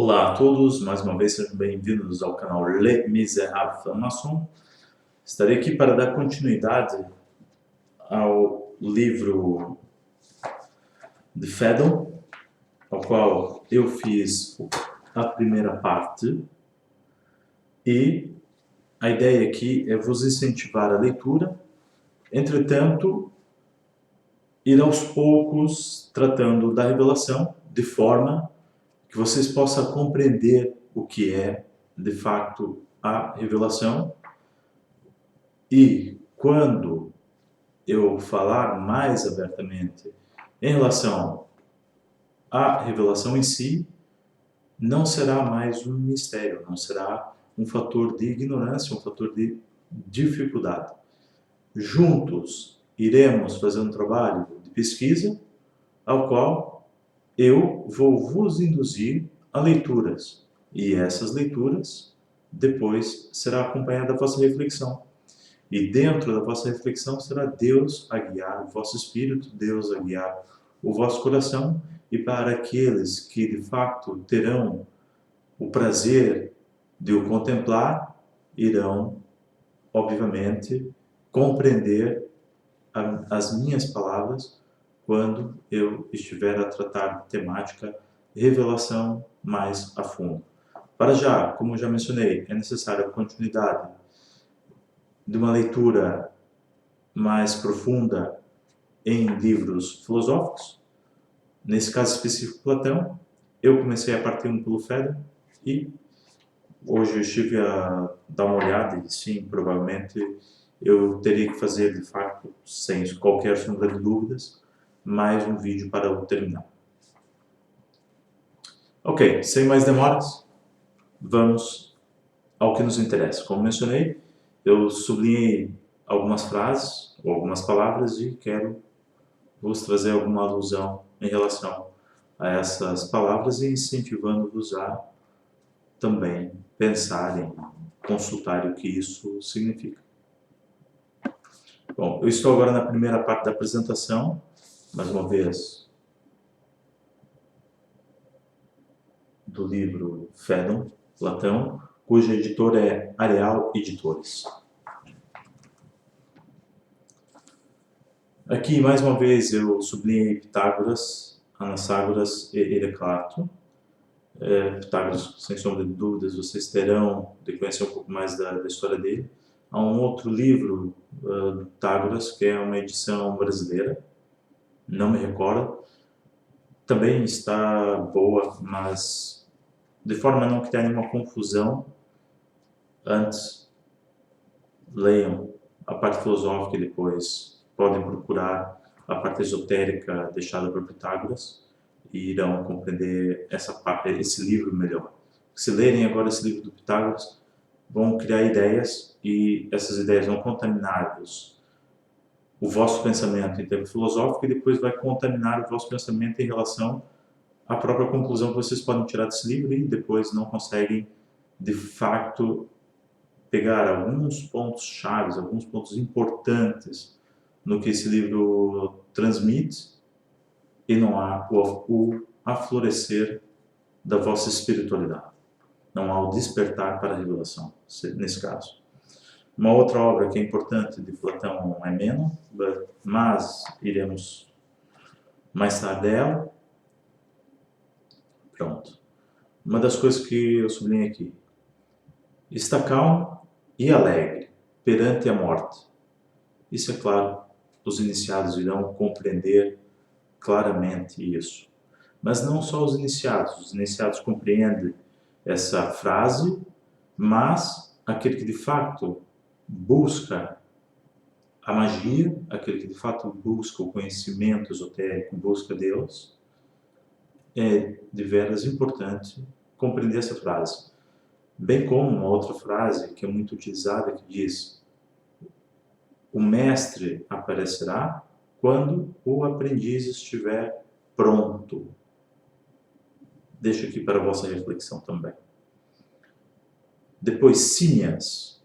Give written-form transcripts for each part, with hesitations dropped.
Olá a todos, mais uma vez sejam bem-vindos ao canal Les Misérables Francs-Maçons. Estarei aqui para dar continuidade ao livro de Faidon, ao qual eu fiz a primeira parte, e a ideia aqui é vos incentivar a leitura, entretanto, ir aos poucos tratando da revelação, de forma que vocês possam compreender o que é, de fato, a revelação. E quando eu falar mais abertamente em relação à revelação em si, não será mais um mistério, não será um fator de ignorância, um fator de dificuldade. Juntos iremos fazer um trabalho de pesquisa, ao qual eu vou vos induzir a leituras, e essas leituras depois será acompanhada da vossa reflexão. E dentro da vossa reflexão será Deus a guiar o vosso espírito, Deus a guiar o vosso coração, e para aqueles que de fato terão o prazer de o contemplar, irão, obviamente, compreender as minhas palavras quando eu estiver a tratar de temática revelação mais a fundo. Para já, como eu já mencionei, é necessária a continuidade de uma leitura mais profunda em livros filosóficos, nesse caso específico Platão. Eu comecei a partir pelo Faidon e hoje eu estive a dar uma olhada e sim, provavelmente eu teria que fazer de fato, sem qualquer sombra de dúvidas, mais um vídeo para o terminar. Ok, sem mais demoras, vamos ao que nos interessa. Como mencionei, eu sublinhei algumas frases ou algumas palavras e quero vos trazer alguma alusão em relação a essas palavras e incentivando-vos a também pensarem, consultarem o que isso significa. Bom, eu estou agora na primeira parte da apresentação, mais uma vez, do livro Faidon, Platão, cuja editora é Areal Editores. Aqui, mais uma vez, eu sublinhei Pitágoras, Anaxágoras e Heraclito. Pitágoras, sem sombra de dúvidas, vocês terão de conhecer um pouco mais da história dele. Há um outro livro de Pitágoras, que é uma edição brasileira, não me recordo. Também está boa, mas de forma a não criar nenhuma confusão, antes leiam a parte filosófica e depois podem procurar a parte esotérica deixada por Pitágoras e irão compreender esse livro melhor. Se lerem agora esse livro do Pitágoras, vão criar ideias e essas ideias vão contaminar-vos o vosso pensamento em termos filosóficos e depois vai contaminar o vosso pensamento em relação à própria conclusão que vocês podem tirar desse livro e depois não conseguem, de fato, pegar alguns pontos chaves, alguns pontos importantes no que esse livro transmite e não há o aflorescer da vossa espiritualidade. Não há o despertar para a revelação, nesse caso. Uma outra obra que é importante de Platão é Meno, mas iremos mais tarde dela. Pronto. Uma das coisas que eu sublinhei aqui. Está calmo e alegre perante a morte. Isso é claro, os iniciados irão compreender claramente isso. Mas não só os iniciados compreendem essa frase, mas aquele que de fato busca a magia, aquele que de fato busca o conhecimento esotérico, busca Deus, é de veras importante compreender essa frase. Bem como uma outra frase que é muito utilizada, que diz: o mestre aparecerá quando o aprendiz estiver pronto. Deixo aqui para a vossa reflexão também. Depois, Simmias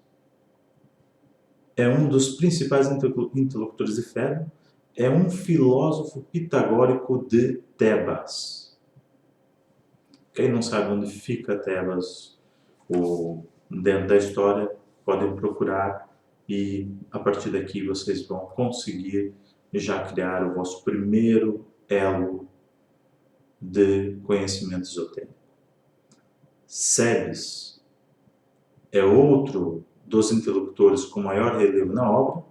é um dos principais interlocutores de Faidon, é um filósofo pitagórico de Tebas. Quem não sabe onde fica Tebas dentro da história, podem procurar e a partir daqui vocês vão conseguir já criar o vosso primeiro elo de conhecimento esotérico. Cebes é outro dos interlocutores com maior relevo na obra,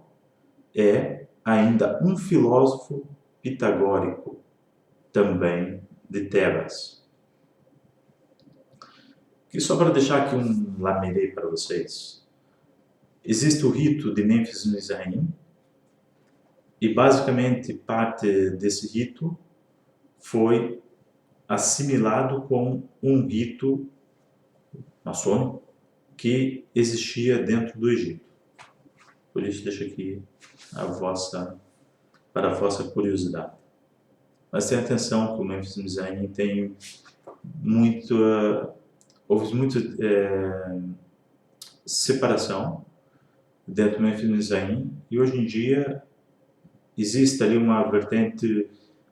é ainda um filósofo pitagórico, também de Tebas. E só para deixar aqui um lamelê para vocês, existe o rito de Mênfis Mizraim, e basicamente parte desse rito foi assimilado com um rito maçônico que existia dentro do Egito. Por isso deixo aqui para a vossa curiosidade. Mas tenha atenção que o Mênfis Mizraim tem houve muita separação dentro do Mênfis Mizraim e hoje em dia existe ali uma vertente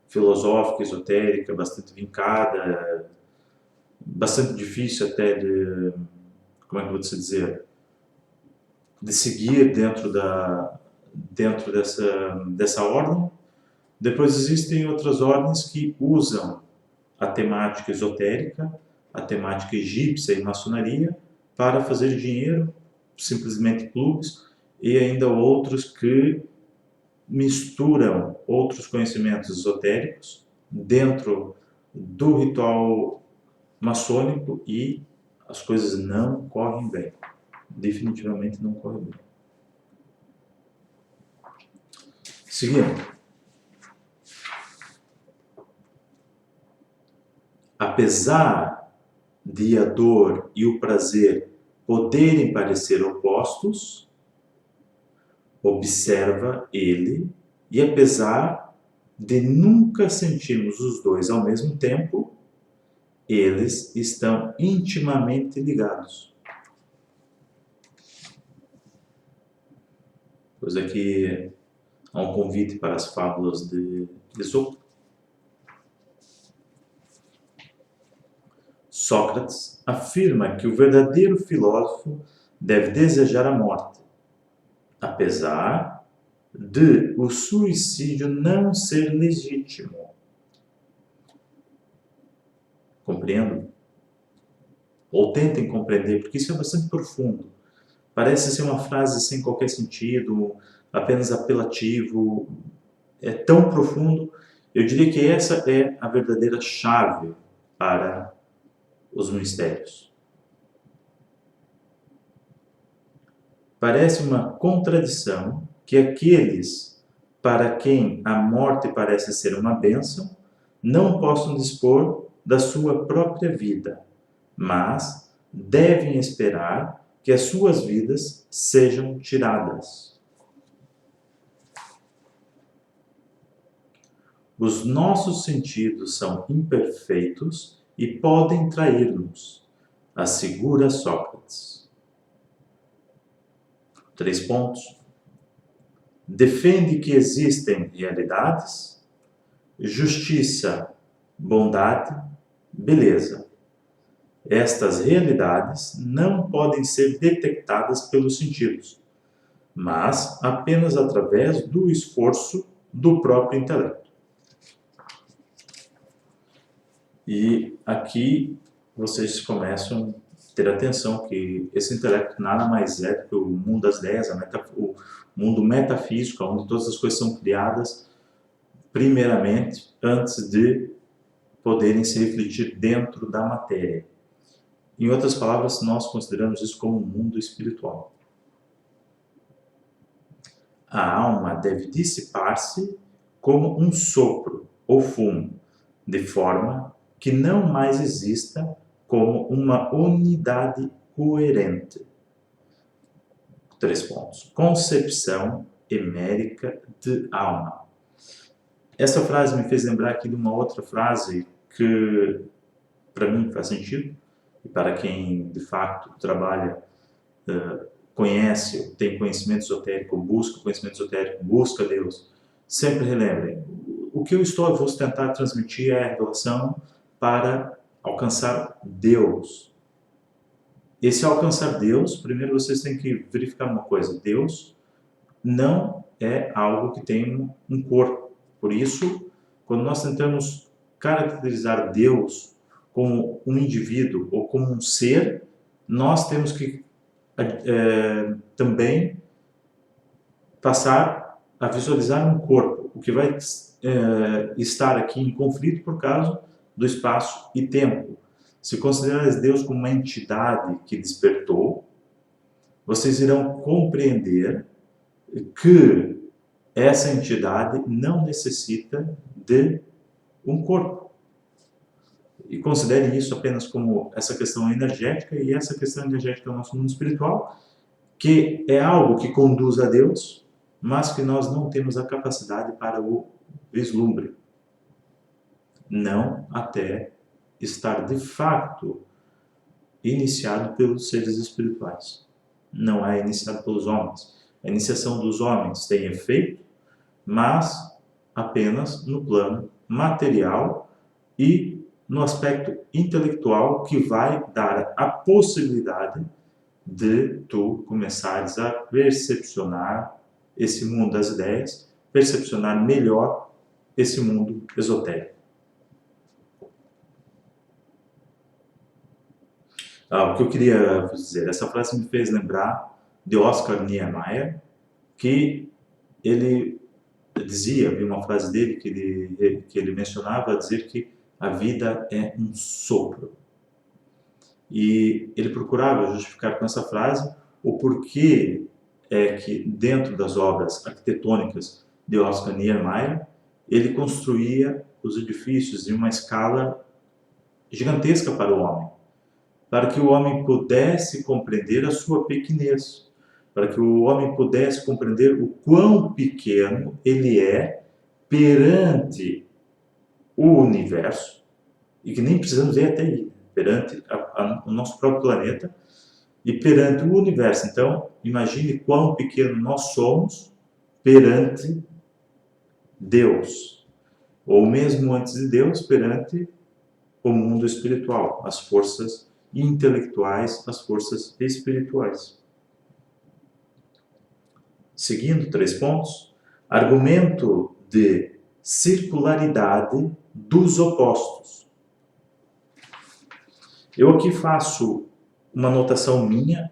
filosófica, esotérica, bastante vincada, bastante difícil até de, como é que eu vou dizer, de seguir dentro dessa ordem. Depois existem outras ordens que usam a temática esotérica, a temática egípcia e maçonaria para fazer dinheiro, simplesmente clubes, e ainda outros que misturam outros conhecimentos esotéricos dentro do ritual maçônico e as coisas não correm bem. Definitivamente não correm bem. Seguindo. Apesar de a dor e o prazer poderem parecer opostos, observa ele, e apesar de nunca sentirmos os dois ao mesmo tempo, eles estão intimamente ligados. Pois aqui há um convite para as fábulas de Esopo. Sócrates afirma que o verdadeiro filósofo deve desejar a morte, apesar de o suicídio não ser legítimo. Compreendo? Ou tentem compreender, porque isso é bastante profundo. Parece ser uma frase sem qualquer sentido, apenas apelativo. É tão profundo. Eu diria que essa é a verdadeira chave para os mistérios. Parece uma contradição que aqueles para quem a morte parece ser uma bênção não possam dispor da sua própria vida, mas devem esperar que as suas vidas sejam tiradas. Os nossos sentidos são imperfeitos e podem trair-nos, assegura Sócrates. 3 pontos. Defende que existem realidades, justiça, bondade, beleza. Estas realidades não podem ser detectadas pelos sentidos, mas apenas através do esforço do próprio intelecto. E aqui vocês começam a ter atenção que esse intelecto nada mais é do que o mundo das ideias, o mundo metafísico, onde todas as coisas são criadas primeiramente antes de poderem se refletir dentro da matéria. Em outras palavras, nós consideramos isso como um mundo espiritual. A alma deve dissipar-se como um sopro ou fumo, de forma que não mais exista como uma unidade coerente. 3 pontos. Concepção emérica de alma. Essa frase me fez lembrar aqui de uma outra frase que, para mim, faz sentido, e para quem, de fato, trabalha, conhece, tem conhecimento esotérico, busca conhecimento esotérico, busca Deus, sempre relembrem. O que eu vou tentar transmitir é a revelação para alcançar Deus. Esse alcançar Deus, primeiro vocês têm que verificar uma coisa: Deus não é algo que tem um corpo. Por isso, quando nós tentamos caracterizar Deus como um indivíduo ou como um ser, nós temos que também passar a visualizar um corpo, o que vai estar aqui em conflito por causa do espaço e tempo. Se considerar Deus como uma entidade que despertou, vocês irão compreender que essa entidade não necessita de um corpo. E considere isso apenas como essa questão energética, e essa questão energética é o nosso mundo espiritual, que é algo que conduz a Deus, mas que nós não temos a capacidade para o vislumbre. Não até estar de fato iniciado pelos seres espirituais. Não é iniciado pelos homens. A iniciação dos homens tem efeito, mas apenas no plano material e no aspecto intelectual, que vai dar a possibilidade de tu começares a percepcionar esse mundo das ideias, percepcionar melhor esse mundo esotérico. O que eu queria dizer, essa frase me fez lembrar de Oscar Niemeyer, que ele dizia, havia uma frase dele que ele mencionava, a dizer que a vida é um sopro. E ele procurava justificar com essa frase o porquê é que dentro das obras arquitetônicas de Oscar Niemeyer, ele construía os edifícios em uma escala gigantesca para o homem, para que o homem pudesse compreender a sua pequenez, para que o homem pudesse compreender o quão pequeno ele é perante o universo, e que nem precisamos ir até aí, perante o nosso próprio planeta e perante o universo. Então, imagine quão pequeno nós somos perante Deus, ou mesmo antes de Deus, perante o mundo espiritual, as forças intelectuais, as forças espirituais. Seguindo 3 pontos, argumento de circularidade dos opostos. Eu aqui faço uma anotação minha,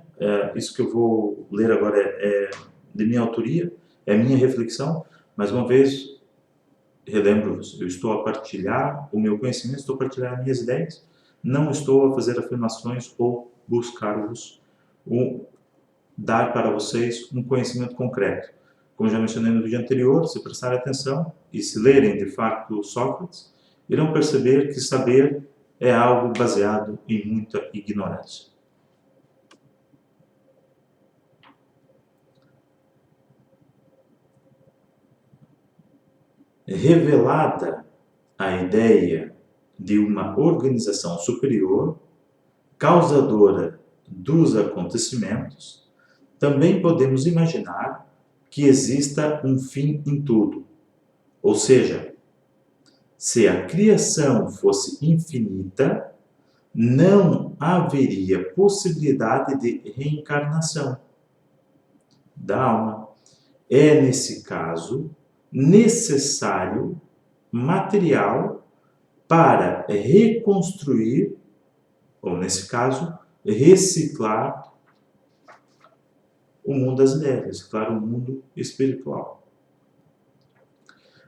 isso que eu vou ler agora é de minha autoria, é minha reflexão. Mais uma vez, relembro-vos, eu estou a partilhar o meu conhecimento, estou a partilhar minhas ideias, não estou a fazer afirmações ou buscar-vos dar para vocês um conhecimento concreto. Como já mencionei no vídeo anterior, se prestarem atenção e se lerem de fato Sócrates, irão perceber que saber é algo baseado em muita ignorância. Revelada a ideia de uma organização superior, causadora dos acontecimentos, também podemos imaginar que exista um fim em tudo. Ou seja, se a criação fosse infinita, não haveria possibilidade de reencarnação da alma. É, nesse caso, necessário material para reconstruir, ou nesse caso, reciclar o mundo das ideias, reciclar o mundo espiritual.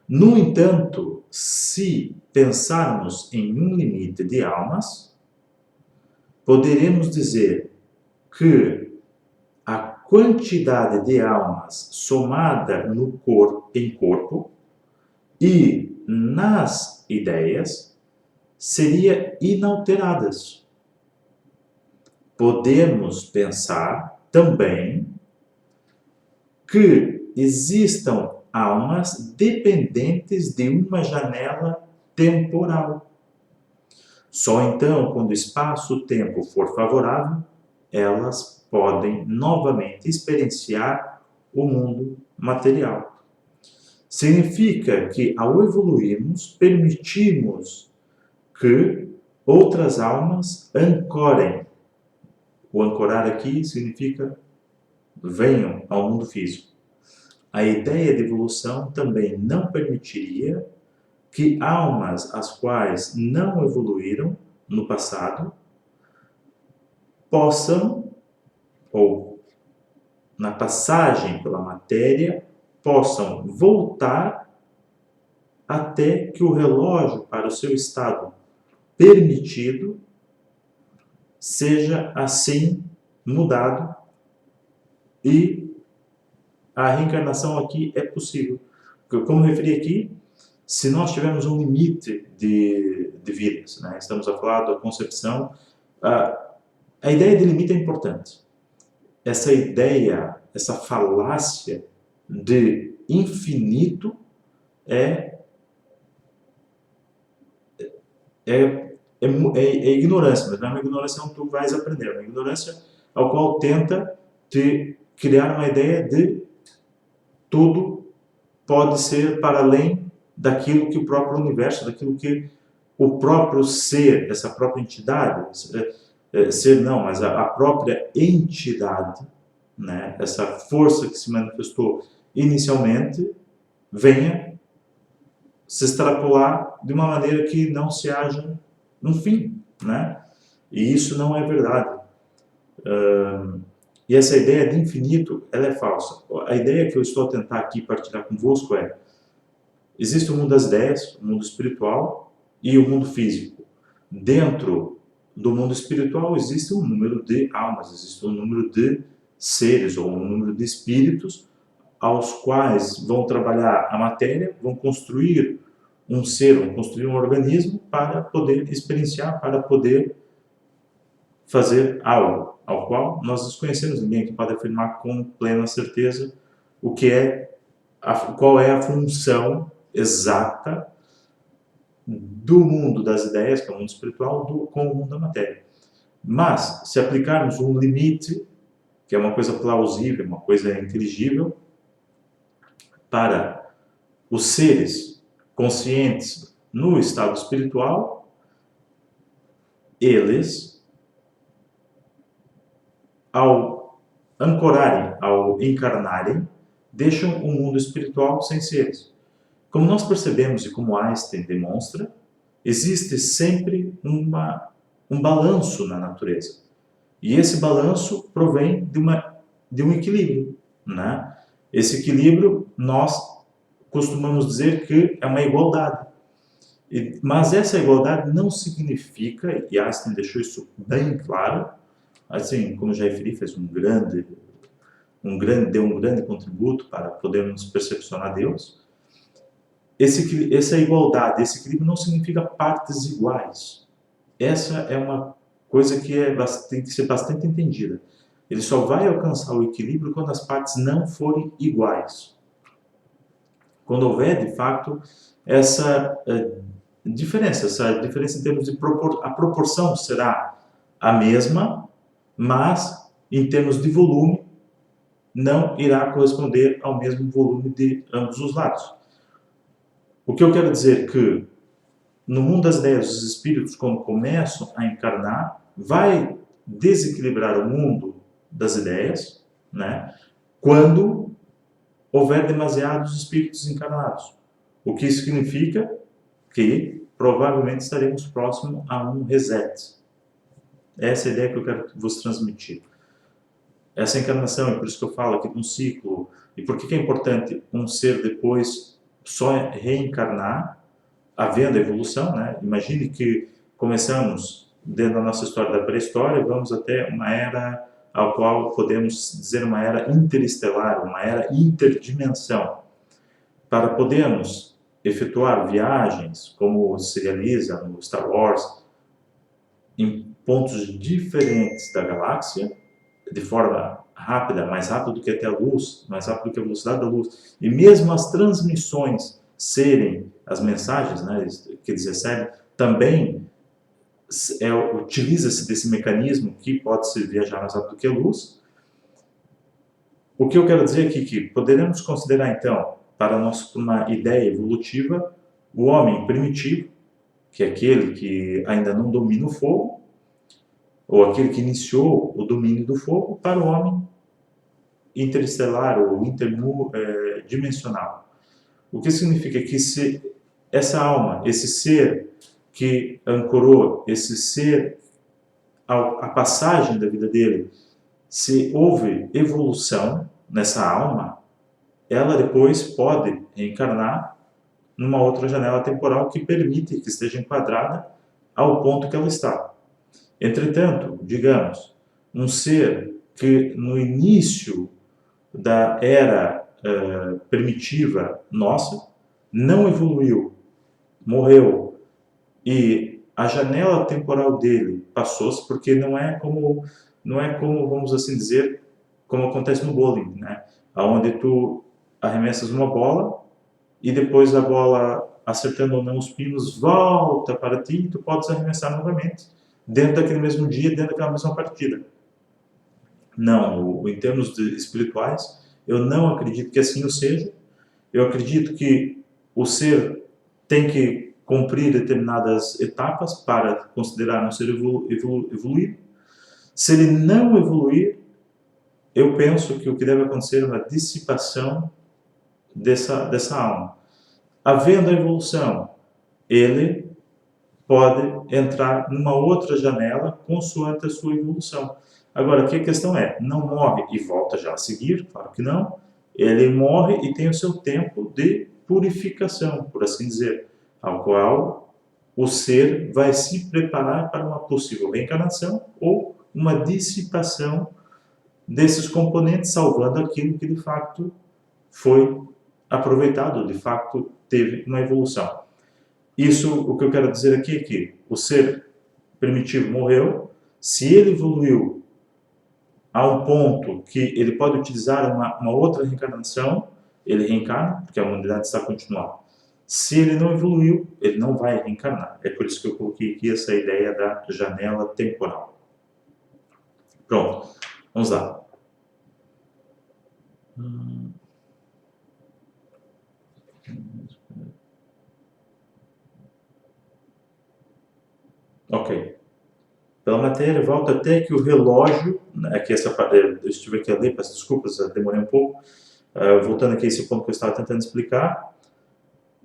No entanto, se pensarmos em um limite de almas, poderemos dizer que a quantidade de almas somada no em corpo e nas ideias seria inalteradas. Podemos pensar também que existam almas dependentes de uma janela temporal. Só então, quando o espaço-tempo for favorável, elas podem novamente experienciar o mundo material. Significa que, ao evoluirmos, permitimos que outras almas ancorem. O ancorar aqui significa venham ao mundo físico. A ideia de evolução também não permitiria que almas as quais não evoluíram no passado possam, ou na passagem pela matéria, possam voltar até que o relógio para o seu estado permitido seja assim mudado e a reencarnação aqui é possível. Como referi aqui, se nós tivermos um limite de vidas, né? Estamos a falar da concepção, a ideia de limite é importante. Essa ideia, essa falácia de infinito é ignorância, mas não é uma ignorância onde tu vais aprender, é uma ignorância ao qual tenta te criar uma ideia de tudo pode ser para além daquilo que o próprio universo, daquilo que o próprio ser, essa própria entidade, ser não, mas a própria entidade, né, essa força que se manifestou inicialmente, venha se extrapolar de uma maneira que não se haja um fim, né? E isso não é verdade. E essa ideia de infinito, ela é falsa. A ideia que eu estou a tentar aqui partilhar convosco é: existe o mundo das ideias, o mundo espiritual e o mundo físico. Dentro do mundo espiritual existe um número de almas, existe um número de seres ou um número de espíritos aos quais vão trabalhar a matéria, vão construir um ser, vão construir um organismo para poder experienciar, para poder fazer algo ao qual nós desconhecemos. Ninguém que pode afirmar com plena certeza o que é, qual é a função exata do mundo das ideias, que é o mundo espiritual, com o mundo da matéria. Mas, se aplicarmos um limite, que é uma coisa plausível, uma coisa inteligível, para os seres conscientes no estado espiritual, eles, ao ancorarem, ao encarnarem, deixam o mundo espiritual sem seres. Como nós percebemos e como Einstein demonstra, existe sempre um balanço na natureza. E esse balanço provém de um equilíbrio, né? Esse equilíbrio, nós costumamos dizer que é uma igualdade. Mas essa igualdade não significa, e Einstein deixou isso bem claro, assim, como já referi, fez deu um grande contributo para podermos percepcionar Deus. Essa igualdade, esse equilíbrio não significa partes iguais. Essa é uma coisa que tem que ser bastante entendida. Ele só vai alcançar o equilíbrio quando as partes não forem iguais. Quando houver, de fato, essa diferença em termos de a proporção será a mesma, mas em termos de volume não irá corresponder ao mesmo volume de ambos os lados. O que eu quero dizer é que no mundo das ideias, os espíritos, quando começam a encarnar, vai desequilibrar o mundo das ideias, né, quando houver demasiados espíritos encarnados. O que isso significa? Que provavelmente estaremos próximo a um reset. Essa é a ideia que eu quero vos transmitir. Essa encarnação, é por isso que eu falo aqui de um ciclo, e por que é importante um ser depois só reencarnar, havendo evolução, né? Imagine que começamos dentro da nossa história da pré-história, vamos até uma era ao qual podemos dizer uma era interestelar, uma era interdimensão. Para podermos efetuar viagens, como se realiza no Star Wars, em pontos diferentes da galáxia, de forma rápida, mais rápido do que até a luz, mais rápido do que a velocidade da luz, e mesmo as transmissões serem, as mensagens, né, que eles recebem, também utiliza-se desse mecanismo que pode se viajar mais rápido do que a luz. O que eu quero dizer aqui é que poderemos considerar, então, para uma ideia evolutiva, o homem primitivo, que é aquele que ainda não domina o fogo, ou aquele que iniciou o domínio do fogo, para o homem interestelar ou interdimensional. O que significa que se essa alma, esse ser que ancorou, esse ser, a passagem da vida dele, se houve evolução nessa alma, ela depois pode reencarnar numa outra janela temporal que permite que esteja enquadrada ao ponto que ela está. Entretanto, digamos, um ser que no início da era primitiva nossa não evoluiu, morreu, e a janela temporal dele passou-se, porque não é como, vamos assim dizer, como acontece no bowling, né? Onde tu arremessas uma bola e depois a bola, acertando ou não os pinos, volta para ti e tu podes arremessar novamente dentro daquele mesmo dia, dentro daquela mesma partida. Não, em termos espirituais, eu não acredito que assim o seja. Eu acredito que o ser tem que cumprir determinadas etapas para considerar um ser evoluído. Se ele não evoluir, eu penso que o que deve acontecer é uma dissipação dessa alma. Havendo a evolução, ele pode entrar numa outra janela consoante a sua evolução. Agora, aqui a questão é, não morre e volta já a seguir? Claro que não. Ele morre e tem o seu tempo de purificação, por assim dizer, ao qual o ser vai se preparar para uma possível reencarnação ou uma dissipação desses componentes, salvando aquilo que de fato foi aproveitado, de fato teve uma evolução. Isso, o que eu quero dizer aqui é que o ser primitivo morreu, se ele evoluiu a um ponto que ele pode utilizar uma outra reencarnação, ele reencarna, porque a humanidade está continuando. Se ele não evoluiu, ele não vai reencarnar. É por isso que eu coloquei aqui essa ideia da janela temporal. Pronto, vamos lá. Ok. Pela matéria, volta até que o relógio, aqui eu estive aqui a ler, peço desculpas, demorei um pouco, voltando aqui a esse ponto que eu estava tentando explicar,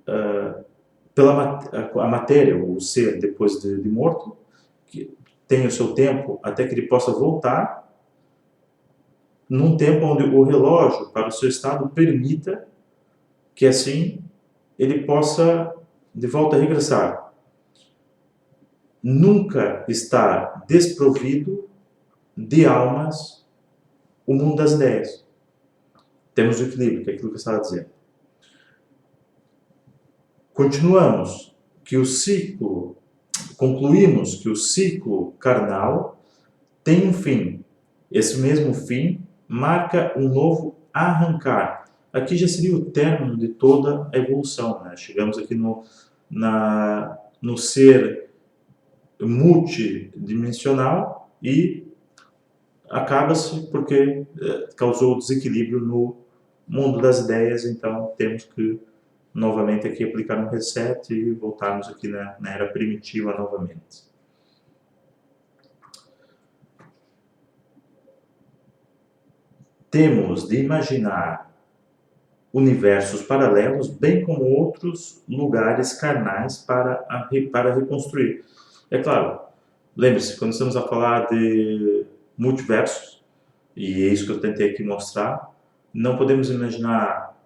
a matéria, o ser depois de morto, que tem o seu tempo até que ele possa voltar, num tempo onde o relógio, para o seu estado, permita que assim ele possa de volta regressar. Nunca está desprovido de almas o mundo das ideias. Temos o equilíbrio, que é aquilo que eu estava dizendo. Concluímos que o ciclo carnal tem um fim. Esse mesmo fim marca um novo arrancar. Aqui já seria o término de toda a evolução, né? Chegamos aqui no ser multidimensional e acaba-se porque causou desequilíbrio no mundo das ideias, então temos que novamente aqui aplicar um reset e voltarmos aqui na era primitiva novamente. Temos de imaginar universos paralelos, bem como outros lugares carnais para reconstruir. É claro, lembre-se, quando estamos a falar de multiversos, e é isso que eu tentei aqui mostrar, não podemos imaginar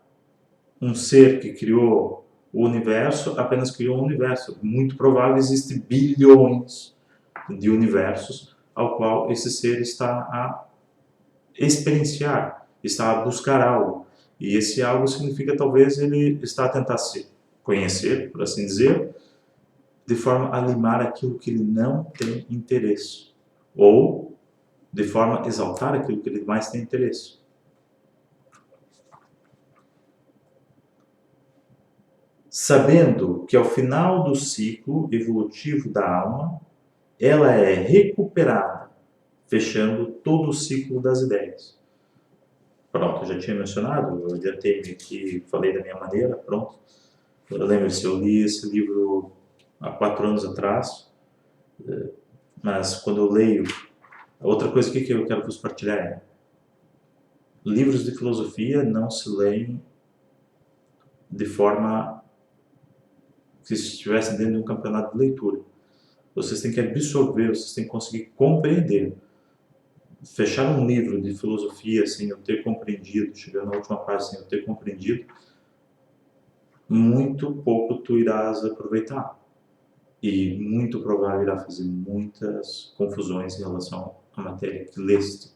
um ser que criou o universo, apenas criou um universo. Muito provável existem bilhões de universos ao qual esse ser está a experienciar, está a buscar algo. E esse algo significa talvez ele está a tentar se conhecer, por assim dizer, de forma a limar aquilo que ele não tem interesse. Ou de forma a exaltar aquilo que ele mais tem interesse. Sabendo que ao final do ciclo evolutivo da alma, ela é recuperada, fechando todo o ciclo das ideias. Pronto, eu já tinha mencionado, eu adiantei-me aqui, falei da minha maneira, pronto. Lembre-se, eu li esse livro há 4 anos atrás, mas quando eu leio, outra coisa que eu quero vos partilhar é, livros de filosofia não se leem de forma que se estivessem dentro de um campeonato de leitura. Vocês têm que absorver, vocês têm que conseguir compreender. Fechar um livro de filosofia sem eu ter compreendido, chegando na última página sem eu ter compreendido, muito pouco tu irás aproveitar. E muito provável irá fazer muitas confusões em relação à matéria que leste.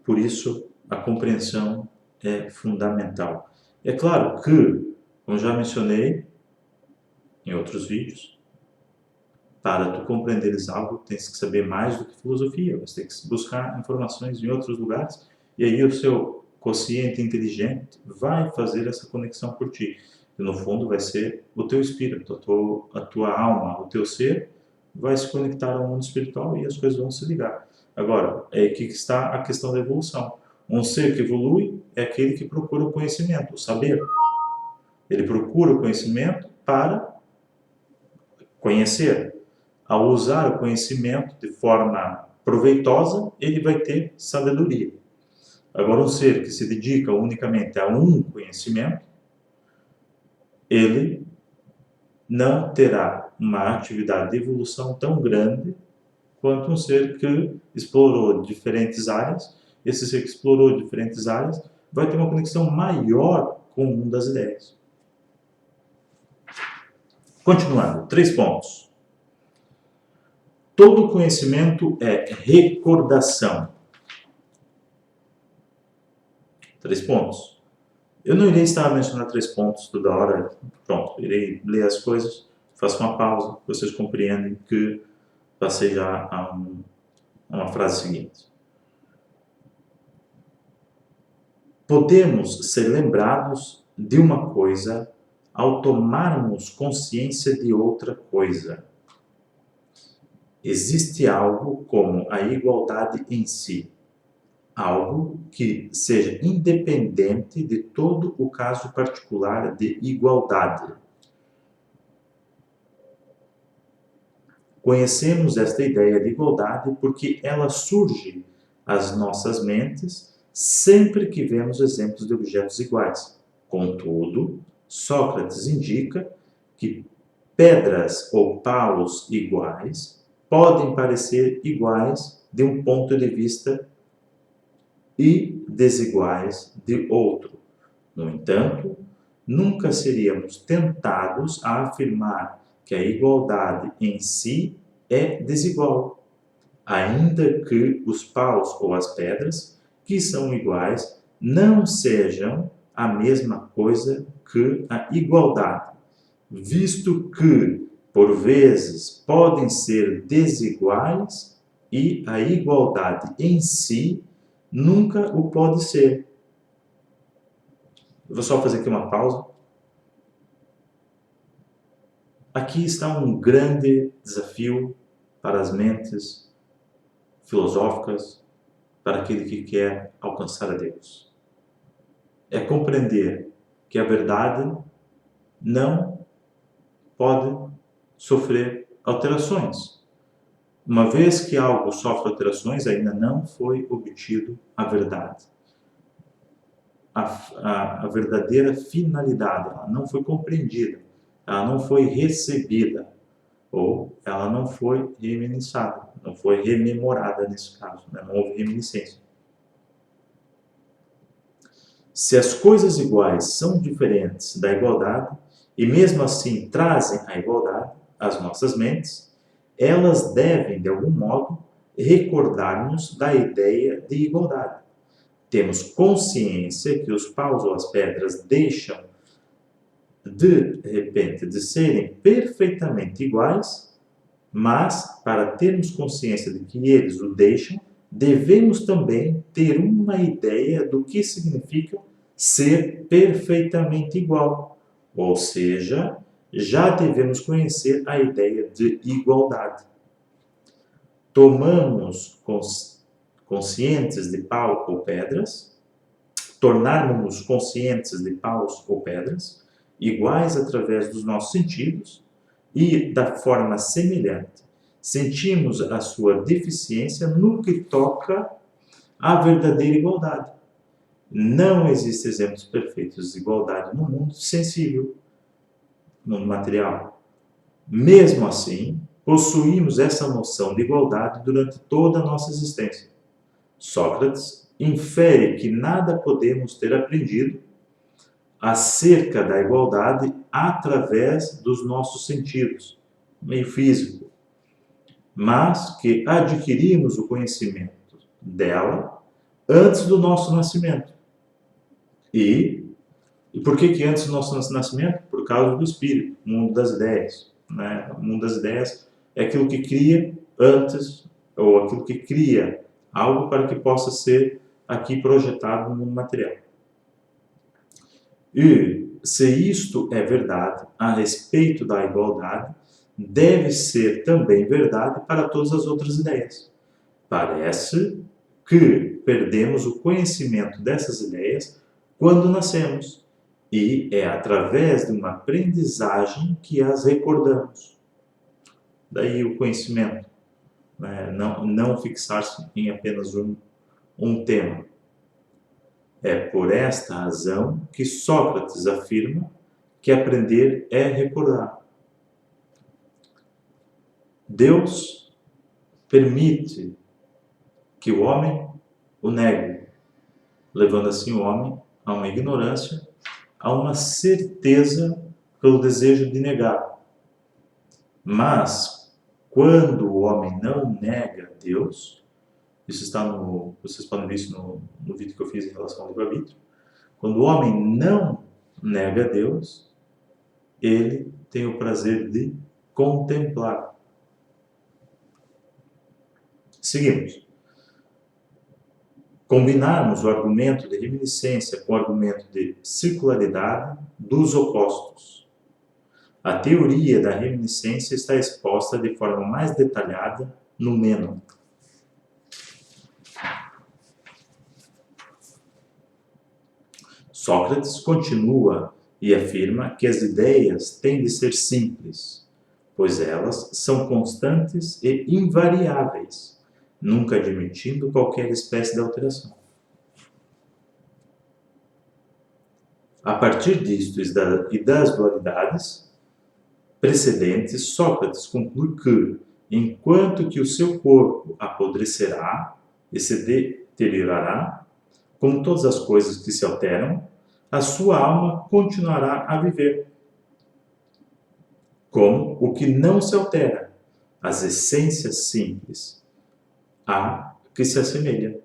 Por isso, a compreensão é fundamental. É claro que, como já mencionei em outros vídeos, para tu compreenderes algo, tens que saber mais do que filosofia, você tem que buscar informações em outros lugares, e aí o seu consciente inteligente vai fazer essa conexão por ti. E no fundo vai ser o teu espírito, a tua alma, o teu ser, vai se conectar ao mundo espiritual e as coisas vão se ligar. Agora, é aqui que está a questão da evolução. Um ser que evolui é aquele que procura o conhecimento, o saber. Ele procura o conhecimento para conhecer. Ao usar o conhecimento de forma proveitosa, ele vai ter sabedoria. Agora, um ser que se dedica unicamente a um conhecimento, ele não terá uma atividade de evolução tão grande quanto um ser que explorou diferentes áreas. Esse ser que explorou diferentes áreas vai ter uma conexão maior com o mundo das ideias. Continuando, 3 pontos. Todo conhecimento é recordação. 3 pontos. Eu não irei estar a mencionar 3 pontos toda hora. Pronto, irei ler as coisas, faço uma pausa, vocês compreendem que passei já a uma frase seguinte. Podemos ser lembrados de uma coisa ao tomarmos consciência de outra coisa. Existe algo como a igualdade em si, algo que seja independente de todo o caso particular de igualdade. Conhecemos esta ideia de igualdade porque ela surge às nossas mentes sempre que vemos exemplos de objetos iguais. Contudo, Sócrates indica que pedras ou paus iguais podem parecer iguais de um ponto de vista e desiguais de outro. No entanto, nunca seríamos tentados a afirmar que a igualdade em si é desigual, ainda que os paus ou as pedras, que são iguais, não sejam a mesma coisa que a igualdade, visto que, por vezes, podem ser desiguais e a igualdade em si nunca o pode ser. Eu vou só fazer aqui uma pausa. Aqui está um grande desafio para as mentes filosóficas, para aquele que quer alcançar a Deus. É compreender que a verdade não pode sofrer alterações. Uma vez que algo sofre alterações, ainda não foi obtido a verdade. A verdadeira finalidade, ela não foi compreendida, ela não foi recebida, ou ela não foi reminiscada, não foi rememorada nesse caso, né? Não houve reminiscência. Se as coisas iguais são diferentes da igualdade, e mesmo assim trazem a igualdade às nossas mentes, elas devem, de algum modo, recordar-nos da ideia de igualdade. Temos consciência que os paus ou as pedras deixam, de repente, de serem perfeitamente iguais, mas, para termos consciência de que eles o deixam, devemos também ter uma ideia do que significa ser perfeitamente igual. Ou seja, já devemos conhecer a ideia de igualdade. Tomamos conscientes de pau ou pedras, tornarmos-nos conscientes de paus ou pedras, iguais através dos nossos sentidos, e, da forma semelhante, sentimos a sua deficiência no que toca à verdadeira igualdade. Não existem exemplos perfeitos de igualdade no mundo sensível, no mundo material. Mesmo assim, possuímos essa noção de igualdade durante toda a nossa existência. Sócrates infere que nada podemos ter aprendido acerca da igualdade através dos nossos sentidos, meio físico, mas que adquirimos o conhecimento dela antes do nosso nascimento. E por que antes do nosso nascimento? Por causa do espírito, o mundo das ideias. Né? O mundo das ideias é aquilo que cria antes, ou aquilo que cria algo para que possa ser aqui projetado no mundo material. E se isto é verdade a respeito da igualdade, deve ser também verdade para todas as outras ideias. Parece que perdemos o conhecimento dessas ideias quando nascemos, e é através de uma aprendizagem que as recordamos. Daí o conhecimento, né? Não fixar-se em apenas um tema. É por esta razão que Sócrates afirma que aprender é recordar. Deus permite que o homem o negue, levando assim o homem a uma ignorância, a uma certeza pelo desejo de negar. Mas, quando o homem não nega Deus, isso está vocês podem ver isso no vídeo que eu fiz em relação ao livre-arbítrio, quando o homem não nega Deus, ele tem o prazer de contemplar. Seguimos. Combinarmos o argumento de reminiscência com o argumento de circularidade dos opostos. A teoria da reminiscência está exposta de forma mais detalhada no Mênon. Sócrates continua e afirma que as ideias têm de ser simples, pois elas são constantes e invariáveis, nunca admitindo qualquer espécie de alteração. A partir disto e das dualidades precedentes, Sócrates conclui que, enquanto que o seu corpo apodrecerá e se deteriorará, como todas as coisas que se alteram, a sua alma continuará a viver. Como o que não se altera, as essências simples, a que se assemelha.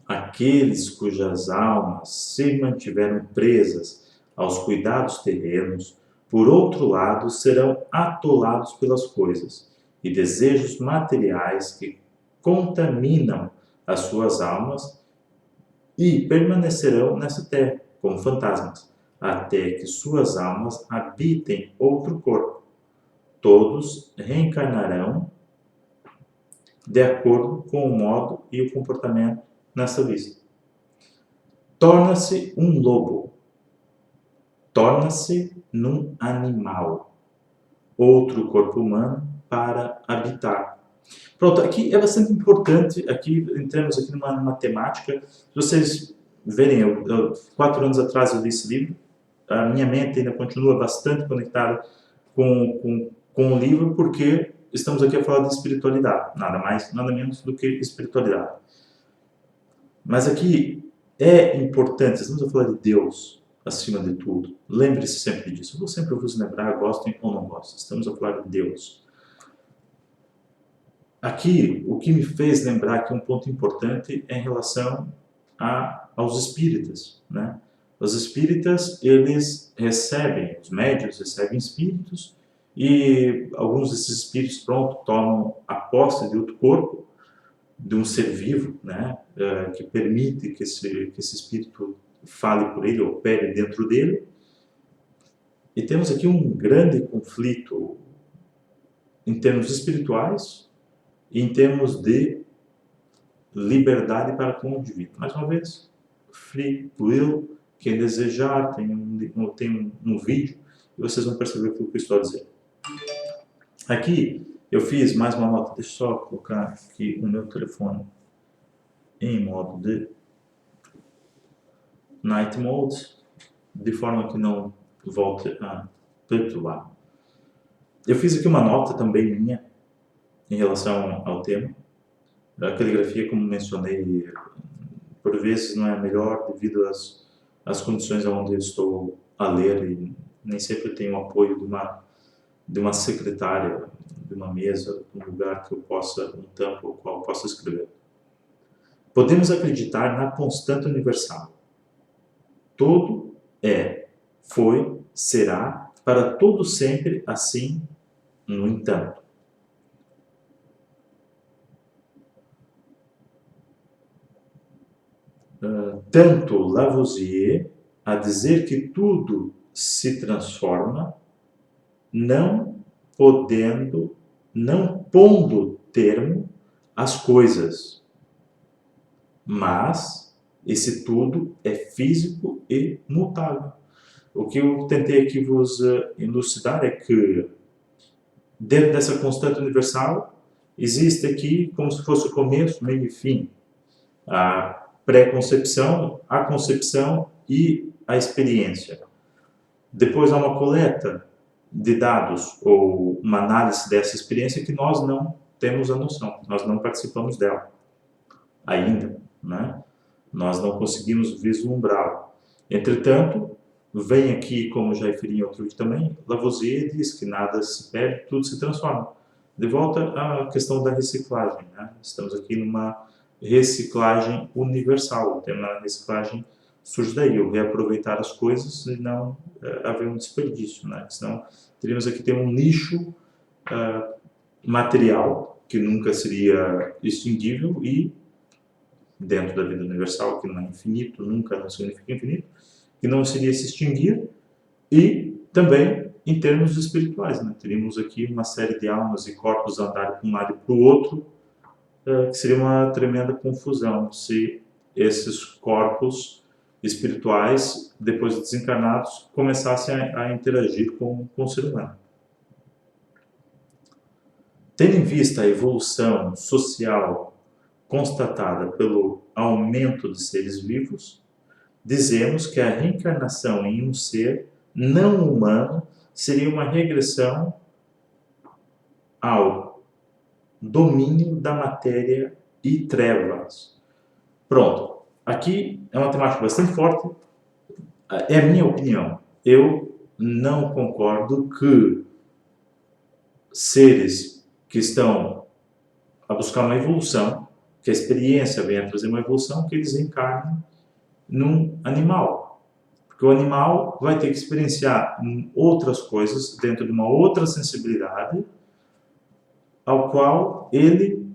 Aqueles cujas almas se mantiveram presas aos cuidados terrenos, por outro lado, serão atolados pelas coisas e desejos materiais que contaminam as suas almas e permanecerão nessa terra como fantasmas, até que suas almas habitem outro corpo. Todos reencarnarão de acordo com o modo e o comportamento nessa lista. Torna-se um lobo, torna-se num animal, outro corpo humano para habitar. Pronto, aqui é bastante importante, aqui entramos aqui numa matemática. Se vocês verem, 4 anos atrás eu li esse livro, a minha mente ainda continua bastante conectada com o livro, porque estamos aqui a falar de espiritualidade, nada mais, nada menos do que espiritualidade. Mas aqui é importante, estamos a falar de Deus acima de tudo. Lembre-se sempre disso. Eu vou sempre vos lembrar, gostem ou não gostem. Estamos a falar de Deus. Aqui, o que me fez lembrar que um ponto importante é em relação aos espíritas, né? Os espíritas, eles recebem, os médiuns recebem espíritos e alguns desses espíritos, pronto, tomam a posse de outro corpo, de um ser vivo, né? Que permite que esse espírito fale por ele, opere dentro dele. E temos aqui um grande conflito em termos espirituais, em termos de liberdade para com o indivíduo. Mais uma vez, free will, quem desejar, tem um vídeo e vocês vão perceber aquilo que eu estou a dizer. Aqui eu fiz mais uma nota, deixa eu só colocar aqui o meu telefone em modo de Night Mode, de forma que não volte a perturbar. Eu fiz aqui uma nota também minha em relação ao tema. A caligrafia, como mencionei, por vezes não é a melhor devido às condições onde eu estou a ler e nem sempre tenho o apoio de uma secretária, de uma mesa, de um lugar que eu possa, um tampo ao qual eu possa escrever. Podemos acreditar na constante universal. Todo é, foi, será, para todo sempre assim, no entanto. Tanto Lavoisier a dizer que tudo se transforma, não pondo termo às coisas, mas esse tudo é físico e mutável. O que eu tentei aqui vos elucidar é que dentro dessa constante universal existe aqui como se fosse o começo, meio e fim. A pré-concepção, a concepção e a experiência. Depois há uma coleta de dados ou uma análise dessa experiência que nós não temos a noção, nós não participamos dela ainda, né? Nós não conseguimos vislumbrá-la. Entretanto, vem aqui, como já referi em outro vídeo também, Lavoisier diz que nada se perde, tudo se transforma. De volta à questão da reciclagem, né? Estamos aqui numa reciclagem universal. O tema da reciclagem surge daí, o reaproveitar as coisas e não haver um desperdício, né? Senão teríamos aqui ter um nicho material que nunca seria extinguível e dentro da vida universal, que não é infinito, nunca não significa infinito, que não seria se extinguir, e também em termos espirituais, né? Teríamos aqui uma série de almas e corpos a andar para um lado e para o outro, que seria uma tremenda confusão se esses corpos espirituais, depois de desencarnados, começassem a interagir com o ser humano. Tendo em vista a evolução social constatada pelo aumento de seres vivos, dizemos que a reencarnação em um ser não humano seria uma regressão ao domínio da matéria e trevas. Pronto. Aqui é uma temática bastante forte. É a minha opinião. Eu não concordo que seres que estão a buscar uma evolução, que a experiência venha trazer uma evolução, que eles reencarnem num animal. Porque o animal vai ter que experienciar outras coisas dentro de uma outra sensibilidade, ao qual ele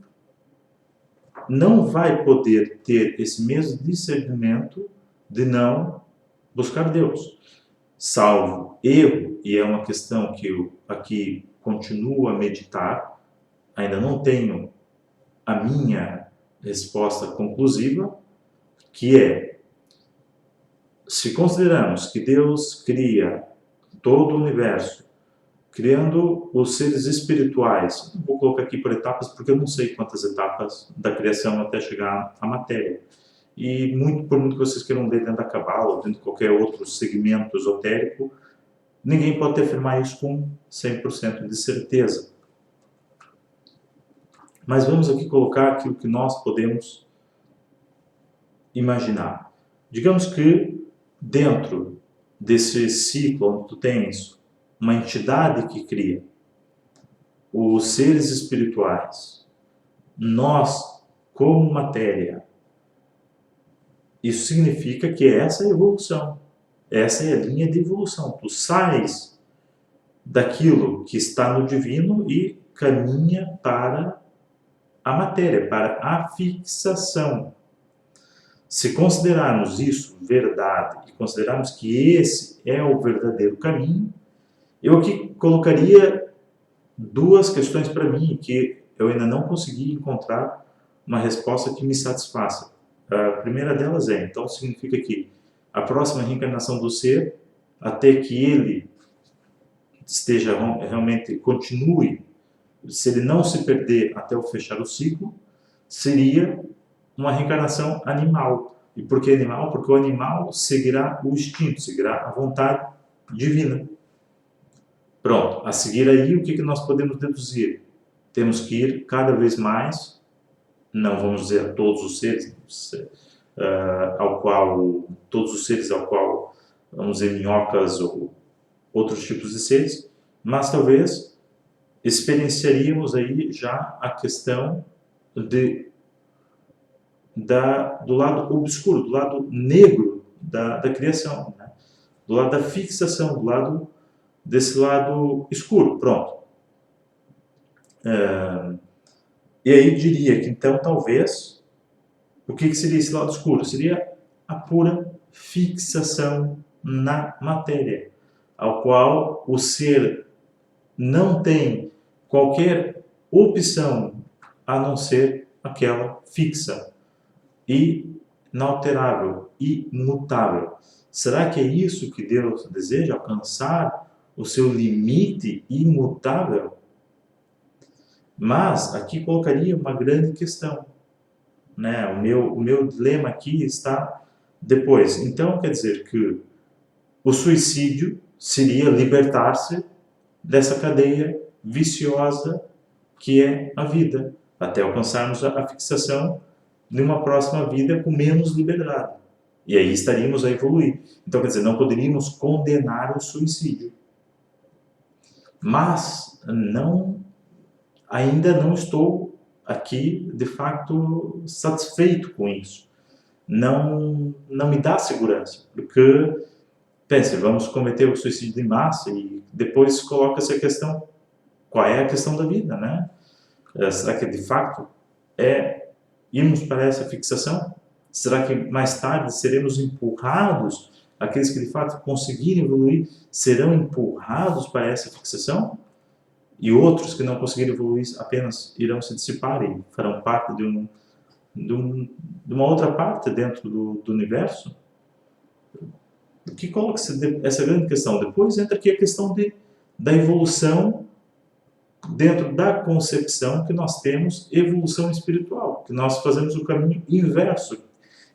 não vai poder ter esse mesmo discernimento de não buscar Deus. Salvo erro, e é uma questão que eu aqui continuo a meditar, ainda não tenho a minha resposta conclusiva, que é, se consideramos que Deus cria todo o universo, criando os seres espirituais, vou colocar aqui por etapas, porque eu não sei quantas etapas da criação até chegar à matéria. E por muito que vocês queiram ler dentro da Cabala ou dentro de qualquer outro segmento esotérico, ninguém pode afirmar isso com 100% de certeza. Mas vamos aqui colocar aquilo que nós podemos imaginar. Digamos que dentro desse ciclo onde tu tens uma entidade que cria os seres espirituais, nós, como matéria, isso significa que essa é a evolução. Essa é a linha de evolução. Tu sais daquilo que está no divino e caminha para a matéria, para a fixação. Se considerarmos isso verdade e considerarmos que esse é o verdadeiro caminho, eu aqui colocaria duas questões para mim que eu ainda não consegui encontrar uma resposta que me satisfaça. A primeira delas é, então significa que a próxima reencarnação do ser, até que ele esteja realmente, continue, se ele não se perder até o fechar o ciclo, seria uma reencarnação animal. E por que animal? Porque o animal seguirá o instinto, seguirá a vontade divina. Pronto, a seguir aí, o que nós podemos deduzir? Temos que ir cada vez mais, não vamos dizer a todos os seres, todos os seres ao qual, vamos dizer, minhocas ou outros tipos de seres, mas talvez experienciaríamos aí já a questão do lado obscuro, do lado negro da criação, né? Do lado da fixação, do lado desse lado escuro, pronto. E aí diria que então talvez, o que seria esse lado escuro? Seria a pura fixação na matéria, ao qual o ser não tem qualquer opção a não ser aquela fixa, inalterável, imutável. Será que é isso que Deus deseja, alcançar o seu limite imutável? Mas aqui colocaria uma grande questão, né? O meu dilema aqui está depois. Então quer dizer que o suicídio seria libertar-se dessa cadeia viciosa que é a vida, até alcançarmos a fixação de uma próxima vida com menos liberdade. E aí estaríamos a evoluir. Então, quer dizer, não poderíamos condenar o suicídio. Mas ainda não estou aqui, de fato, satisfeito com isso. Não me dá segurança, porque, pense, vamos cometer o suicídio em massa e depois coloca-se a questão, qual é a questão da vida, né? Será que de fato irmos para essa fixação? Será que mais tarde seremos empurrados, aqueles que de fato conseguirem evoluir, serão empurrados para essa fixação? E outros que não conseguirem evoluir apenas irão se dissipar e farão parte de uma outra parte dentro do universo? O que coloca-se essa grande questão? Depois entra aqui a questão da evolução dentro da concepção que nós temos, evolução espiritual, que nós fazemos o caminho inverso,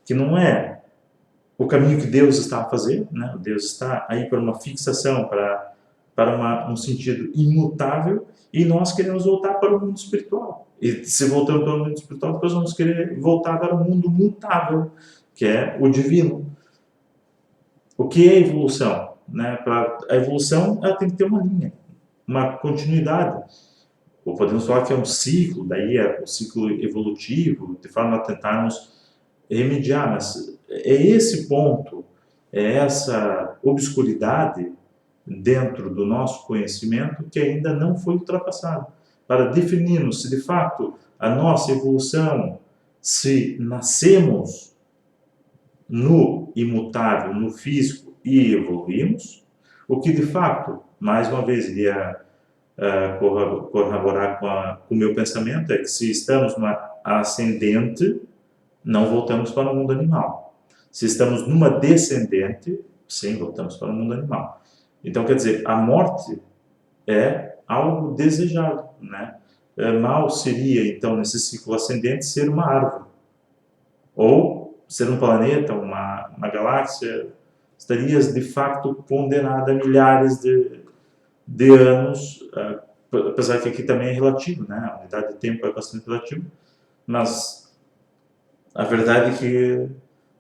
que não é o caminho que Deus está a fazer, né? Deus está aí para uma fixação, para um sentido imutável, e nós queremos voltar para o mundo espiritual. E se voltamos para o mundo espiritual, depois vamos querer voltar para o mundo mutável, que é o divino. O que é evolução? Né? A evolução ela tem que ter uma linha, uma continuidade. Ou podemos falar que é um ciclo, daí é o ciclo evolutivo, de forma a tentarmos remediar, mas é esse ponto, é essa obscuridade dentro do nosso conhecimento que ainda não foi ultrapassado, para definirmos se de fato a nossa evolução, se nascemos no imutável, no físico e evoluímos, o que de fato, mais uma vez, iria corroborar com o meu pensamento é que se estamos numa ascendente, não voltamos para o mundo animal. Se estamos numa descendente, sim, voltamos para o mundo animal. Então, quer dizer, a morte é algo desejado, né? Mal seria, então, nesse ciclo ascendente, ser uma árvore. Ou ser um planeta, uma galáxia. Estarias, de fato, condenado a milhares de anos, apesar que aqui também é relativo, né? A unidade de tempo é bastante relativa, mas a verdade é que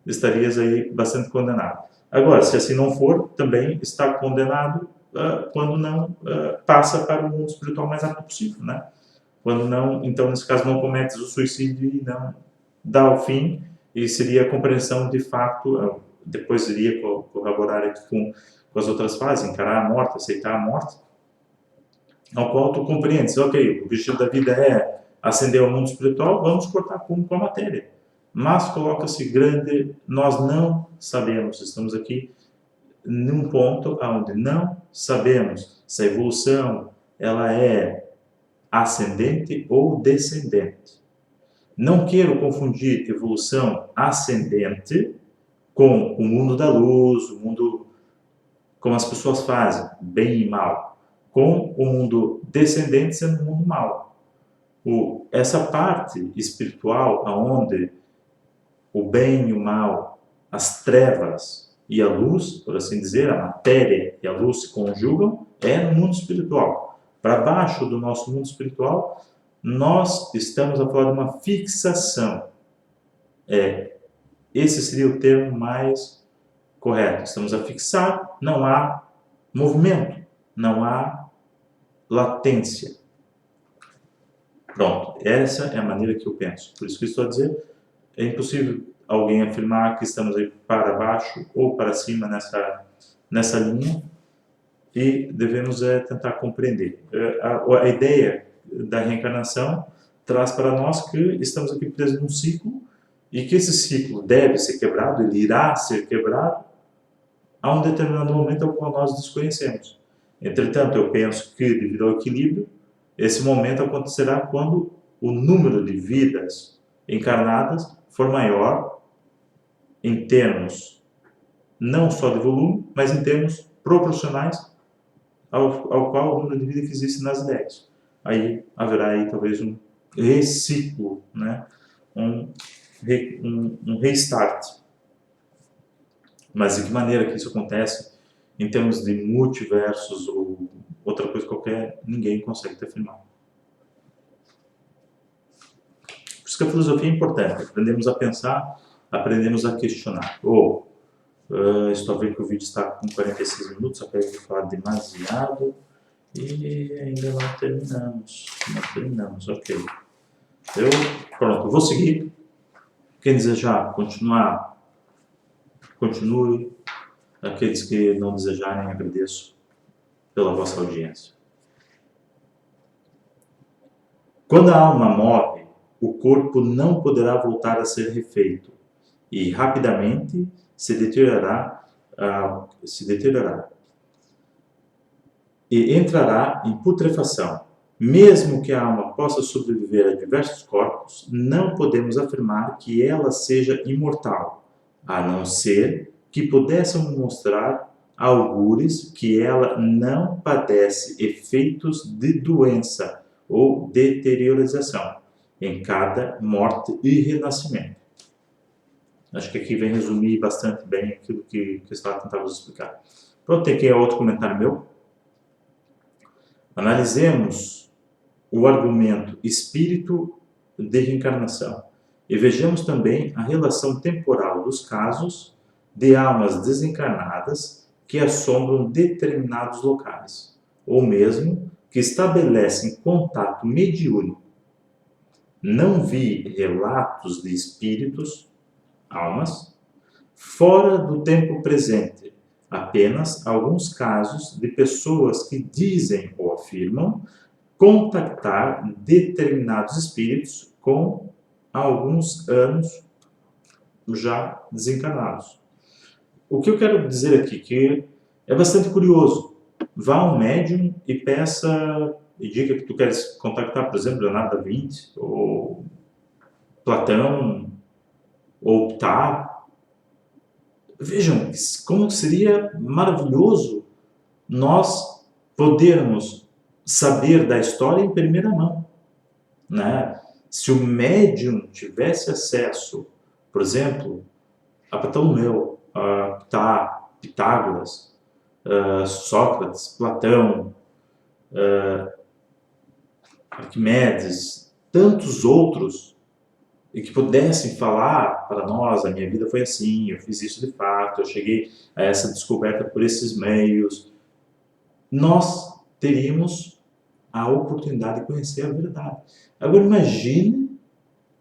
estarias aí bastante condenado. Agora, se assim não for, também está condenado quando não passa para o mundo espiritual o mais rápido possível, né? Quando não, então nesse caso não cometes o suicídio e não dá o fim, e seria a compreensão de fato, depois iria corroborar aqui com as outras fases, encarar a morte, aceitar a morte, ao qual tu compreendes, ok, o objetivo da vida é ascender ao mundo espiritual, vamos cortar com a matéria. Mas coloca-se grande, nós não sabemos, estamos aqui num ponto onde não sabemos se a evolução ela é ascendente ou descendente. Não quero confundir evolução ascendente com o mundo da luz, o mundo como as pessoas fazem, bem e mal, com o mundo descendente sendo um mundo mau. Essa parte espiritual, aonde o bem e o mal, as trevas e a luz, por assim dizer, a matéria e a luz se conjugam, é no mundo espiritual. Para baixo do nosso mundo espiritual, nós estamos a falar de uma fixação. Esse seria o termo mais correto. Estamos a fixar, não há movimento, não há latência. Pronto, essa é a maneira que eu penso. Por isso que eu estou a dizer, é impossível alguém afirmar que estamos aí para baixo ou para cima nessa linha, e devemos tentar compreender. A ideia da reencarnação traz para nós que estamos aqui presos num ciclo e que esse ciclo deve ser quebrado, ele irá ser quebrado a um determinado momento ao qual nós desconhecemos. Entretanto, eu penso que, devido ao equilíbrio, esse momento acontecerá quando o número de vidas encarnadas for maior em termos não só de volume, mas em termos proporcionais ao qual o número de vida que existe nas ideias. Aí haverá aí talvez um reciclo, né? um restart. Mas de que maneira que isso acontece em termos de multiversos ou outra coisa qualquer, ninguém consegue te afirmar. Por isso que a filosofia é importante. Aprendemos a pensar, aprendemos a questionar. Estou a ver que o vídeo está com 46 minutos, só que eu vou falar demasiado e ainda não terminamos. Ok. Pronto, vou seguir. Quem desejar continuar, continue. Aqueles que não desejarem, agradeço pela vossa audiência. Quando a alma morre, o corpo não poderá voltar a ser refeito e rapidamente se deteriorará e entrará em putrefação. Mesmo que a alma possa sobreviver a diversos corpos, não podemos afirmar que ela seja imortal, a não ser que pudéssemos mostrar algures que ela não padece efeitos de doença ou deteriorização em cada morte e renascimento. Acho que aqui vem resumir bastante bem aquilo que eu estava tentando explicar. Pronto, tem aqui outro comentário meu. Analisemos o argumento espírito de reencarnação e vejamos também a relação temporal dos casos de almas desencarnadas que assombram determinados locais, ou mesmo que estabelecem contato mediúnico. Não vi relatos de espíritos, almas, fora do tempo presente, apenas alguns casos de pessoas que dizem ou afirmam contactar determinados espíritos com alguns anos já desencarnados. O que eu quero dizer aqui que é bastante curioso. Vá a um médium e peça e diga que tu queres contactar, por exemplo, Leonardo da Vinci, ou Platão, ou Ptah. Vejam como seria maravilhoso nós podermos saber da história em primeira mão, né? Se o médium tivesse acesso, por exemplo, a Ptolomeu, a Ptah, Pitágoras, Sócrates, Platão, Arquimedes, tantos outros, e que pudessem falar para nós, a minha vida foi assim, eu fiz isso de fato, eu cheguei a essa descoberta por esses meios, nós teríamos a oportunidade de conhecer a verdade. Agora imagine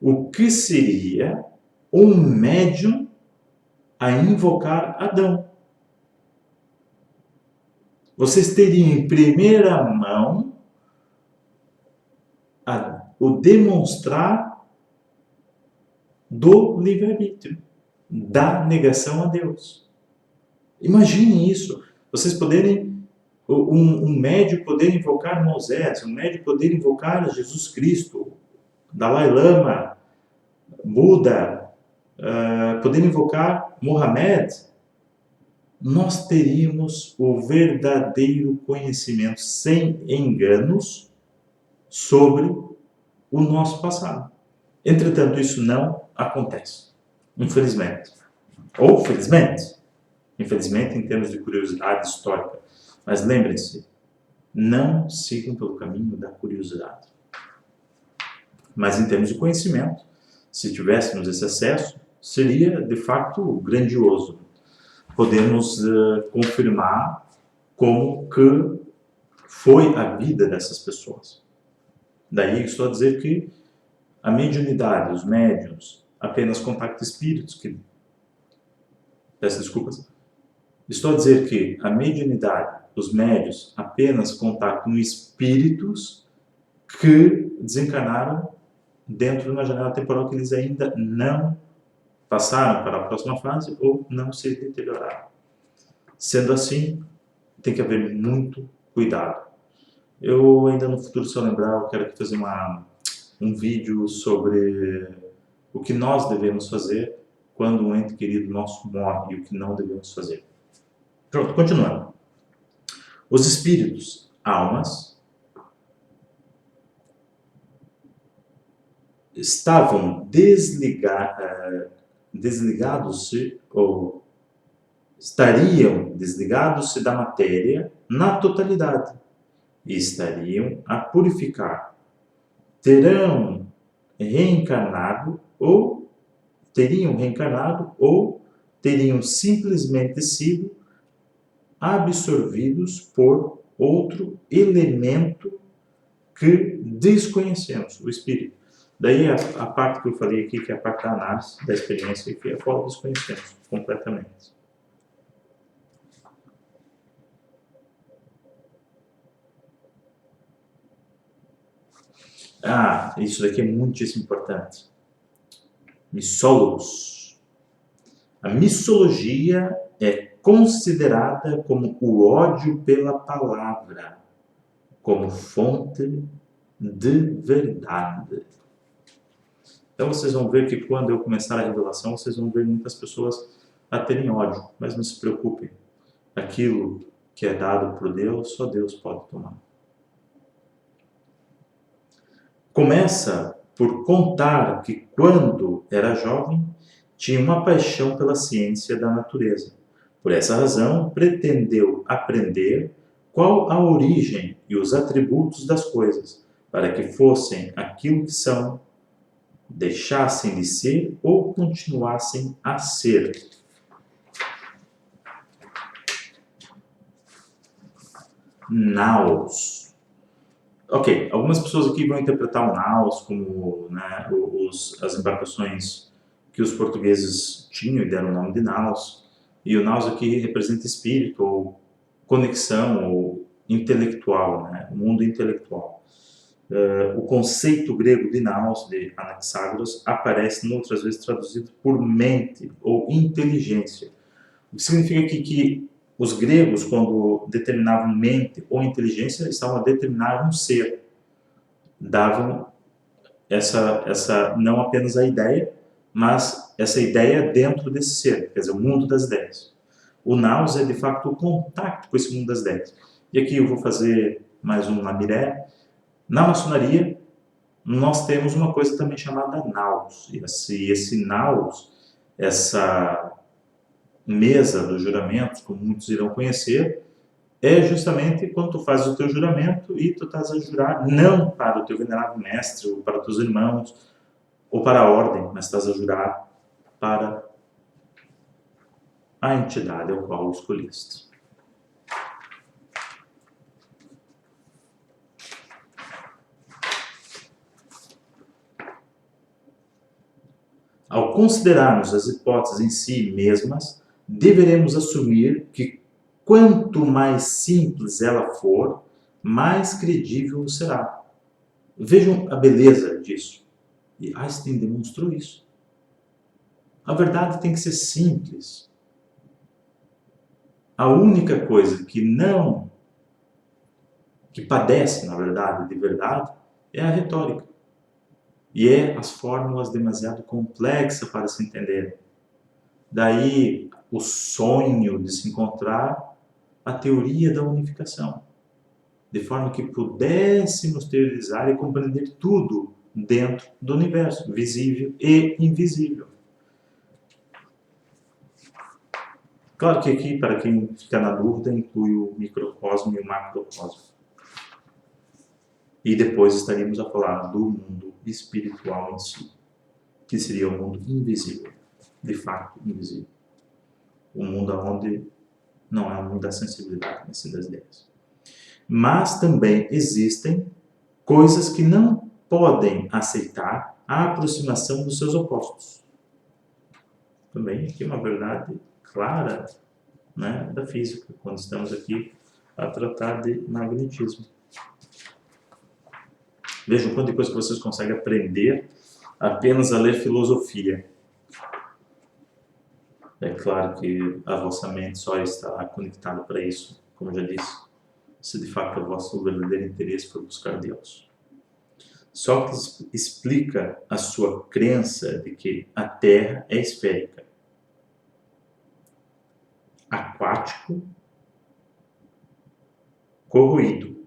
o que seria um médium a invocar Adão. Vocês teriam em primeira mão o demonstrar do livre-arbítrio, da negação a Deus. Imagine isso. Vocês poderem, um médium poder invocar Moisés, um médium poder invocar Jesus Cristo, Dalai Lama, Buda, poder invocar Mohamed, nós teríamos o verdadeiro conhecimento sem enganos sobre o nosso passado. Entretanto, isso não acontece, infelizmente. Ou felizmente. Infelizmente, em termos de curiosidade histórica. Mas lembrem-se, não sigam pelo caminho da curiosidade. Mas em termos de conhecimento, se tivéssemos esse acesso, seria de fato grandioso. Podemos confirmar como que foi a vida dessas pessoas. Daí estou a dizer que a mediunidade, os médiuns, apenas contactam espíritos que... Peço desculpas. Estou a dizer que a mediunidade, os médiuns, apenas contactam espíritos que desencarnaram dentro de uma janela temporal que eles ainda não passaram para a próxima fase ou não se deterioraram. Sendo assim, tem que haver muito cuidado. Eu ainda no futuro, se eu lembrar, eu quero aqui fazer um vídeo sobre o que nós devemos fazer quando um ente querido nosso morre e o que não devemos fazer. Pronto, continuando. Os espíritos, almas, estavam desligados-se ou estariam desligados-se da matéria na totalidade e estariam a purificar. Teriam reencarnado ou teriam simplesmente sido absorvidos por outro elemento que desconhecemos, o espírito. Daí a parte que eu falei aqui, que é a parte da análise, da experiência, que é a qual desconhecemos completamente. Isso daqui é muitíssimo importante. Missólogos. A missologia é considerada como o ódio pela palavra, como fonte de verdade. Então vocês vão ver que quando eu começar a revelação, vocês vão ver muitas pessoas a terem ódio, mas não se preocupem. Aquilo que é dado por Deus, só Deus pode tomar. Começa por contar que quando era jovem, tinha uma paixão pela ciência da natureza. Por essa razão, pretendeu aprender qual a origem e os atributos das coisas, para que fossem aquilo que são, deixassem de ser ou continuassem a ser. Naus. Ok, algumas pessoas aqui vão interpretar o naus como, né, as embarcações que os portugueses tinham e deram o nome de naus. E o naus aqui representa espírito, ou conexão, ou intelectual, né, o mundo intelectual. O conceito grego de naus, de Anaxágoras, aparece outras vezes traduzido por mente ou inteligência. O que significa que os gregos, quando determinavam mente ou inteligência, estavam a determinar um ser. Davam essa não apenas a ideia, mas essa ideia dentro desse ser, quer dizer, o mundo das ideias. O naus é, de facto, o contato com esse mundo das ideias. E aqui eu vou fazer mais um lamiré. Na maçonaria, nós temos uma coisa também chamada naus. E esse naus, essa mesa dos juramentos, como muitos irão conhecer, é justamente quando tu fazes o teu juramento e tu estás a jurar não para o teu venerável mestre, ou para os teus irmãos, ou para a ordem, mas estás a jurar para a entidade ao qual escolheste. Ao considerarmos as hipóteses em si mesmas, deveremos assumir que quanto mais simples ela for, mais credível será. Vejam a beleza disso. E Einstein demonstrou isso. A verdade tem que ser simples. A única coisa que padece, na verdade, de verdade, é a retórica. E as fórmulas demasiado complexas para se entender. Daí o sonho de se encontrar a teoria da unificação, de forma que pudéssemos teorizar e compreender tudo dentro do universo, visível e invisível. Claro que aqui, para quem fica na dúvida, inclui o microcosmo e o macrocosmo. E depois estaríamos a falar do mundo espiritual em si, que seria o mundo invisível, de fato invisível. O mundo onde não é o mundo da sensibilidade, mas sim das ideias. Mas também existem coisas que não podem aceitar a aproximação dos seus opostos. Também aqui uma verdade clara, né, da física, quando estamos aqui a tratar de magnetismo. Vejam quanta coisa que vocês conseguem aprender apenas a ler filosofia. É claro que a vossa mente só está conectada para isso, como eu já disse, se de fato o vosso verdadeiro interesse for buscar Deus. Sócrates explica a sua crença de que a Terra é esférica, aquático, corroído.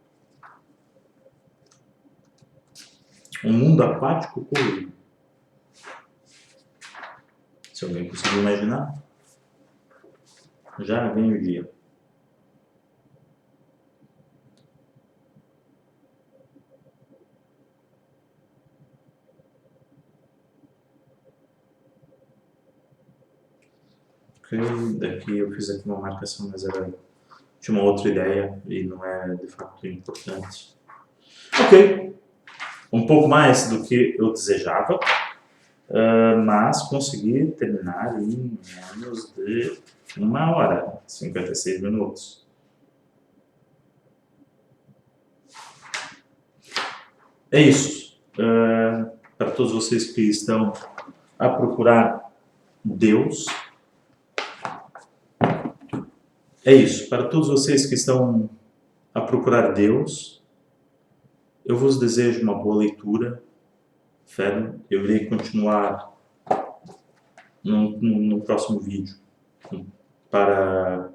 Um mundo aquático corroído. Se alguém conseguir imaginar, já vem o dia. Ok, daqui eu fiz aqui uma marcação, mas tinha uma outra ideia e não é de fato importante. Ok, um pouco mais do que eu desejava, mas consegui terminar em menos de 1h, 56 minutos. É isso. Para todos vocês que estão a procurar Deus, é isso. Para todos vocês que estão a procurar Deus, eu vos desejo uma boa leitura. Eu irei continuar no próximo vídeo para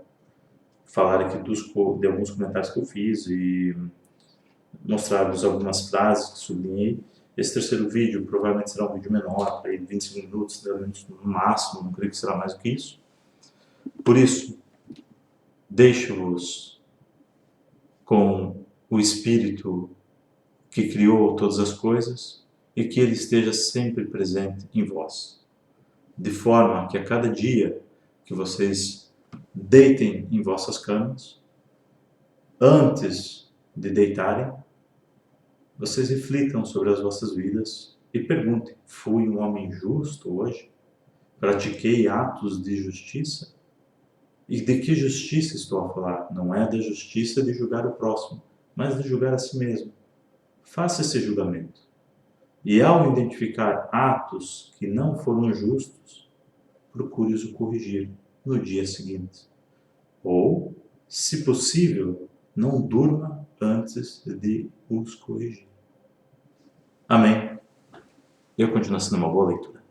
falar aqui de alguns comentários que eu fiz e mostrar-vos algumas frases que sublinhei. Esse terceiro vídeo provavelmente será um vídeo menor, de 25 minutos, 10 minutos no máximo, não creio que será mais do que isso. Por isso, deixo-vos com o Espírito que criou todas as coisas e que Ele esteja sempre presente em vós. De forma que a cada dia que vocês deitem em vossas camas, antes de deitarem, vocês reflitam sobre as vossas vidas e perguntem: fui um homem justo hoje? Pratiquei atos de justiça? E de que justiça estou a falar? Não é da justiça de julgar o próximo, mas de julgar a si mesmo. Faça esse julgamento. E ao identificar atos que não foram justos, procure os corrigir no dia seguinte. Ou, se possível, não durma antes de os corrigir. Amém. Eu continuo sendo uma boa leitura.